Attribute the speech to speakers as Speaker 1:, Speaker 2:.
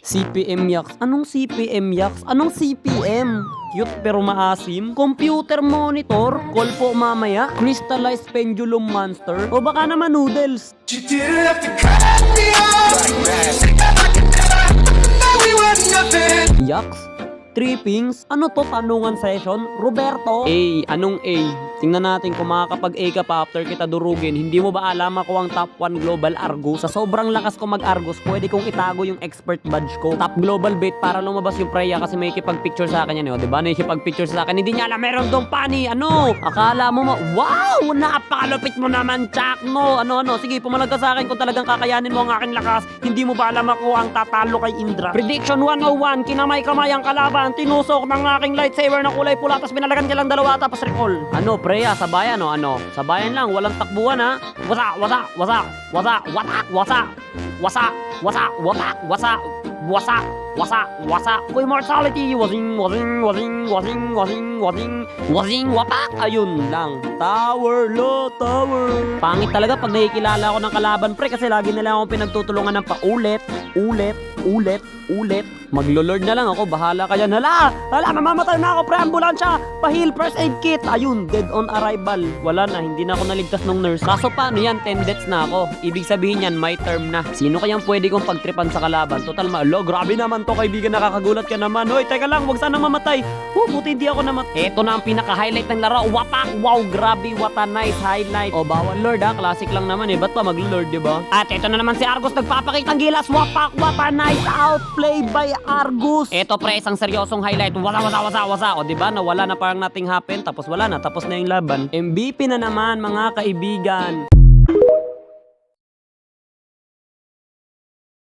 Speaker 1: CPM Yaks. Anong CPM Yaks? Anong CPM? Cute pero maasim. Computer monitor. Call po mamaya. Crystallized pendulum monster. O baka naman noodles.
Speaker 2: You didn't have to cut me off. Now we were nothing.
Speaker 1: Yaks? Trippings? Ano to? Tanungan session? Roberto? A. Anong A? Tingnan natin kung makakapag-A ka pa after kita durugin. Hindi mo ba alam ako ang top 1 global Argus? Sa sobrang lakas ko mag-Argus, pwede kong itago yung expert badge ko. Top global bait para lumabas yung Freya kasi may ikipag-picture sa akin yan. O, diba? Nakikipag-picture sa akin. Hindi niya alam meron dong pani. Ano? Akala mo wow! Napakalupit mo naman, Chak, no? Ano? Sige, pumalag ka sa akin kung talagang kakayanin mo ang aking lakas. Hindi mo ba alam ako ang tatalo kay Indra? Prediction 101, kinamay-kamay ang kalaban. Tinusok ng aking lightsaber na kulay pula tapos binalagan niya lang dalawa tapos recall. Ano, Freya, sa bayan o ano? Sa bayan lang, walang takbuhan ha. Wasa, wasa, wasa, wasa, watak, wasa, wasa, wasa, watak, wasa, wasa, wasa, wasa. Immortality, wasing, wasing, wasing, wasing, wasing, wasing, wasing, watak. Ayun lang. Tower, low tower. Pangit talaga pag nakikilala ako ng kalaban, pre, kasi lagi nila akong pinagtutulungan ng paulit, ulit, ulit, ulit. Maglo-lord na lang ako, bahala ka dyan. Hala, mamamatay na ako, pre, ambulansya. Pa-heal, first aid kit. Ayun, dead on arrival. Wala na, hindi na ako naligtas ng nurse. Kaso paano yan, 10 deaths na ako. Ibig sabihin yan, my term na. Sino kayang pwede kong pagtripan sa kalaban? Total grabe naman to, kaibigan, nakakagulat ka naman. Hoy, teka lang, wag sana mamatay. Buti hindi ako namatay. Eto na ang pinaka-highlight ng laro. Wapak, wow, grabe, what a nice highlight. O, bawal lord ha, classic lang naman eh. Ba't pa mag-lord, diba? At eto na naman si Argus, nagpapakitang gilas. Wapak, what a nice outplay by Argus. Eto pre, isang seryosong highlight. Wasa, wasa, wasa, wasa. O diba, nawala na parang nothing happen. Tapos wala na, tapos na yung laban. MVP na naman mga kaibigan.